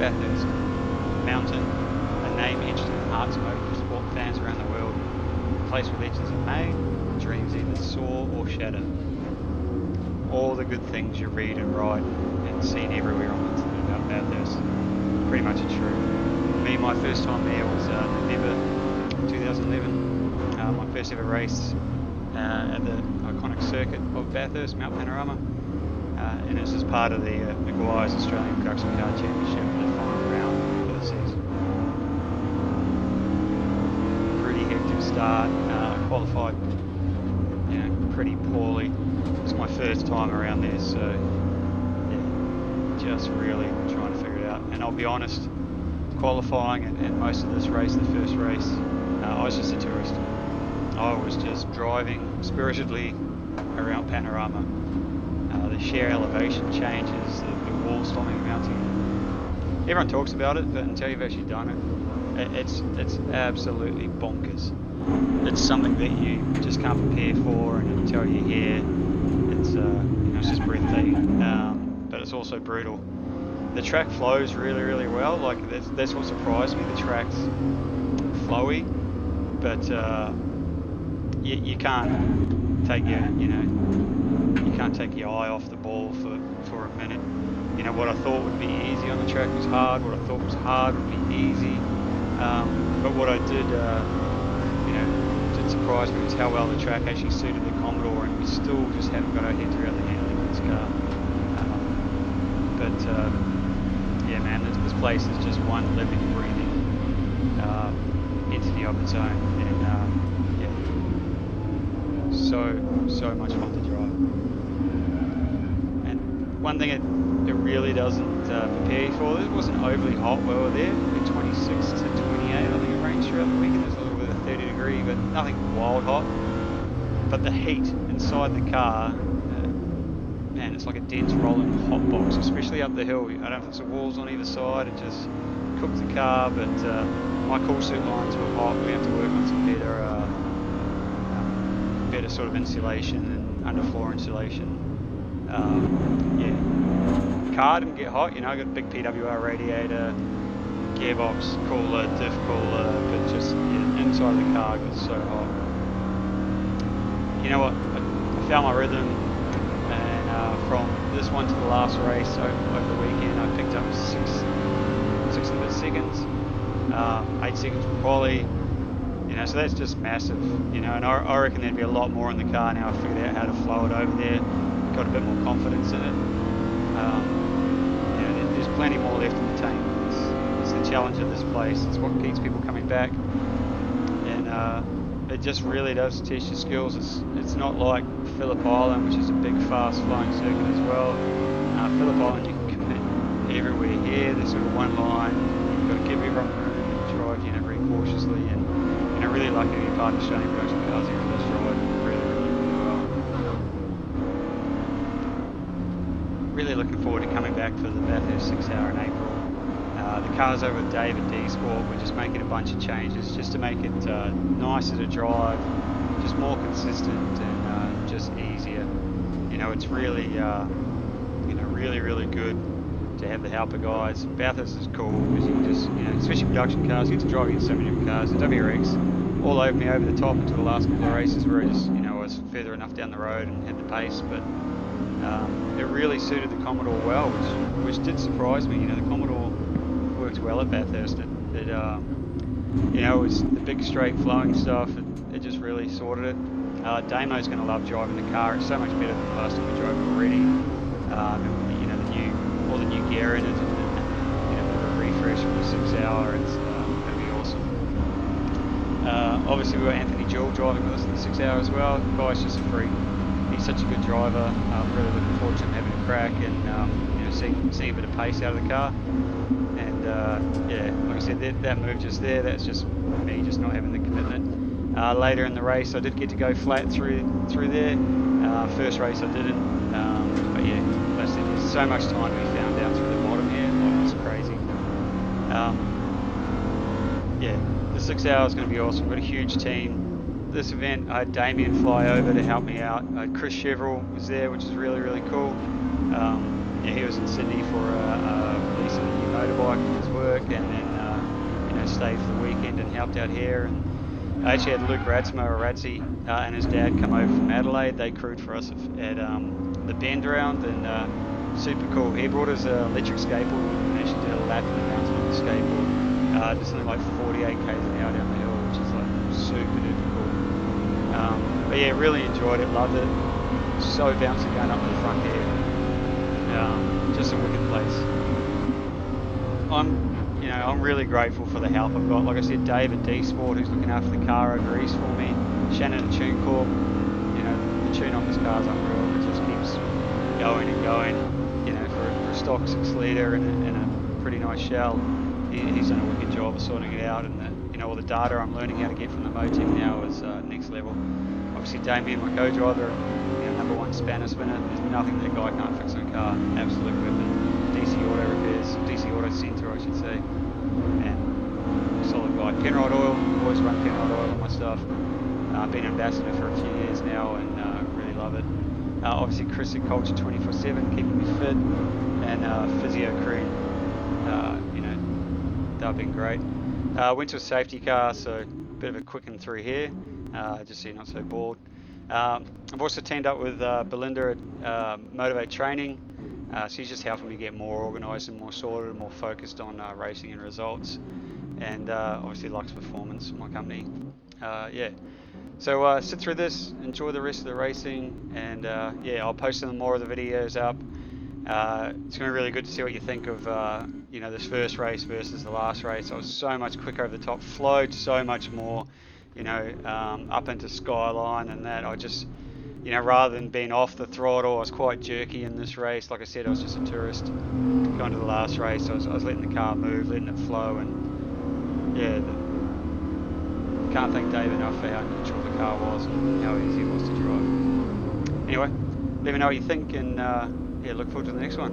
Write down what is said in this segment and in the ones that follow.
Bathurst Mountain, a name etched in the hearts of motorsport fans around the world, a place where legends are made, dreams either soar or shatter. All the good things you read and write and see everywhere on the internet about Bathurst, pretty much are true. Me, my first time there was November 2011, my first ever race at the iconic circuit of Bathurst, Mount Panorama, and it's as part of the Meguiar's Australian Production Car Championship, the final round for the season. Pretty hectic start, qualified pretty poorly. It's my first time around there, so yeah, just really trying to figure it out. And I'll be honest, qualifying and most of this race, the first race, I was just a tourist. I was just driving spiritedly around Panorama. The sheer elevation changes, the wall storming mounting. Everyone talks about it, but until you've actually done it, it's absolutely bonkers. It's something that you just can't prepare for, and until you're here, it's just breathtaking. But it's also brutal. The track flows really, really well. Like that's what surprised me. The track's flowy, but you can't take your eye off the ball for a minute. What I thought would be easy on the track was hard. What I thought was hard would be easy. But what I did surprise me was how well the track actually suited the Commodore, and we still just haven't got our heads around the handling of this car. Yeah, man, this place is just one living, breathing entity of its own, and so much fun to drive. And one thing it really doesn't prepare you for, it wasn't overly hot while we were there, 26 to 28, I think it ranged throughout the weekend. There's a little bit of 30 degree, but nothing wild hot. But the heat inside the car, man, it's like a dense rolling hot box, especially up the hill. I don't know if it's the walls on either side, it just cooked the car, but my cool suit lines were hot. We have to work on some better sort of insulation and underfloor insulation. Car didn't get hot, I got a big PWR radiator, gearbox cooler, diff cooler, but just inside of the car got so hot. You know what? I found my rhythm, and from this one to the last race over the weekend, I picked up six and a bit seconds, 8 seconds from quali. So that's just massive. And I reckon there'd be a lot more in the car now. I figured out how to flow it over there, got a bit more confidence in it. There's plenty more left in the tank. It's the challenge of this place. It's what keeps people coming back, and it just really does test your skills. It's not like Phillip Island, which is a big, fast-flowing circuit as well. Phillip Island, you can commit everywhere. Here, there's sort of one line. You've got to give everyone room and drive, very cautiously. And really lucky to be part of the Shannon production cars here in this ride. Really well. Really looking forward to coming back for the Bathurst 6 Hour in April. The car's over with Dave at Dsport. We're just making a bunch of changes just to make it nicer to drive, just more consistent and just easier. It's really, really good to have the helper guys. Bathurst is cool because you can just, especially production cars, you get to drive against so many different cars. The WRX all over me over the top until the last couple of races where I just, I was further enough down the road and had the pace, but it really suited the Commodore well, which did surprise me. The Commodore worked well at Bathurst. It was the big straight flowing stuff. It just really sorted it. Damo's going to love driving the car. It's so much better than the last time we drove it already. All the new gear in it, and the refresh from the 6 Hour. It's going to be awesome. Obviously, we've got Anthony Jewell driving with us in the 6 Hour as well. The guy's just a freak. He's such a good driver. I'm really looking forward to him having a crack and seeing a bit of pace out of the car. And like I said, that move just there, that's just me just not having the commitment. Later in the race, I did get to go flat through there. First race I didn't, but yeah, like I said, there's so much time to be found down through the bottom here. Like, it's crazy. The 6 Hour is going to be awesome. We've got a huge team. This event, I had Damien fly over to help me out. Chris Chevrolet was there, which is really, really cool. he was in Sydney for a release of a new motorbike from his work, and then stayed for the weekend and helped out here. And I actually had Luke Radsma or Radzi and his dad come over from Adelaide. They crewed for us at the bend round, and super cool. He brought his electric skateboard with him and actually did a lap in the mountain on the skateboard. Just something like 48 k's an hour down the hill, which is like super duper cool. But yeah, really enjoyed it, loved it. So bouncy going up to the front here. Just a wicked place. I'm really grateful for the help I've got. Like I said, Dave at Dsport, who's looking after the car over east for me. Shannon at Tunecorp. The tune on this car is unreal. It just keeps going and going. For a stock 6 litre and a pretty nice shell. He's done a wicked job of sorting it out, and all the data I'm learning how to get from the Mo team now is next level. Obviously, Damien, my co-driver, number 1 Spanish winner. There's nothing that guy can't fix on a car. Absolute weapon. DC Auto Repairs, DC Auto Centre, I should say. And solid guy. Penrod Oil, always run Penrod Oil on my stuff. Been an ambassador for a few years now, and really love it. Obviously, Chris at Culture 24/7, keeping me fit, and Physio Cream. They've been great. Went to a safety car, so a bit of a quick and through here, just so you're not so bored. I've also teamed up with Belinda at Motivate Training. She's just helping me get more organised and more sorted and more focused on racing and results. And obviously Lux Performance, my company. So sit through this, enjoy the rest of the racing, and I'll post some more of the videos up. It's going to be really good to see what you think of this first race versus the last race. I was so much quicker over the top, flowed so much more, up into Skyline and that. I just, rather than being off the throttle, I was quite jerky in this race. Like I said, I was just a tourist. Going to the last race, I was letting the car move, letting it flow, and can't thank Dave enough for how neutral the car was and how easy it was to drive. Anyway, let me know what you think, and look forward to the next one.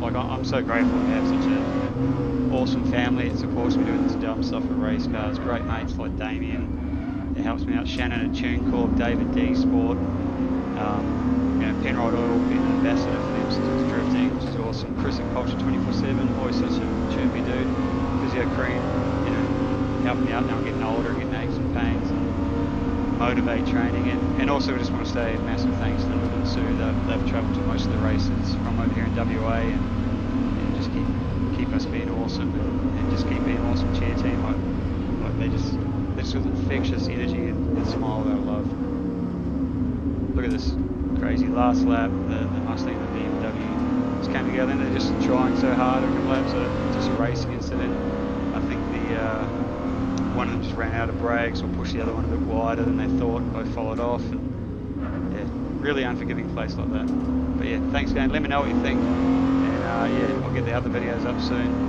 like I'm so grateful to have such a awesome family that supports me doing this dumb stuff for race cars. Great mates like Damien, that helps me out. Shannon at Tunecorp, David Dsport. Penrod Oil, being an ambassador for them since it's drifting, which is awesome. Chris at Culture 24/7, always such a chirpy dude. Physio Cream, helping me out now. I'm getting older, getting aches and pains, and motivate training. And also, just want to say a massive thanks to Luke and Sue. They've travelled to most of the races from over here in WA, and just keep us being awesome, and just keep being an awesome cheer team. Like they just infectious energy and smile that I love. Look at this crazy last lap, the Mustang and the BMW just came together, and they're just trying so hard a couple laps, just a racing incident. I think one of them just ran out of brakes or pushed the other one a bit wider than they thought, and both followed off, and yeah, really unforgiving place like that. But yeah, thanks again, let me know what you think, and yeah, I'll get the other videos up soon.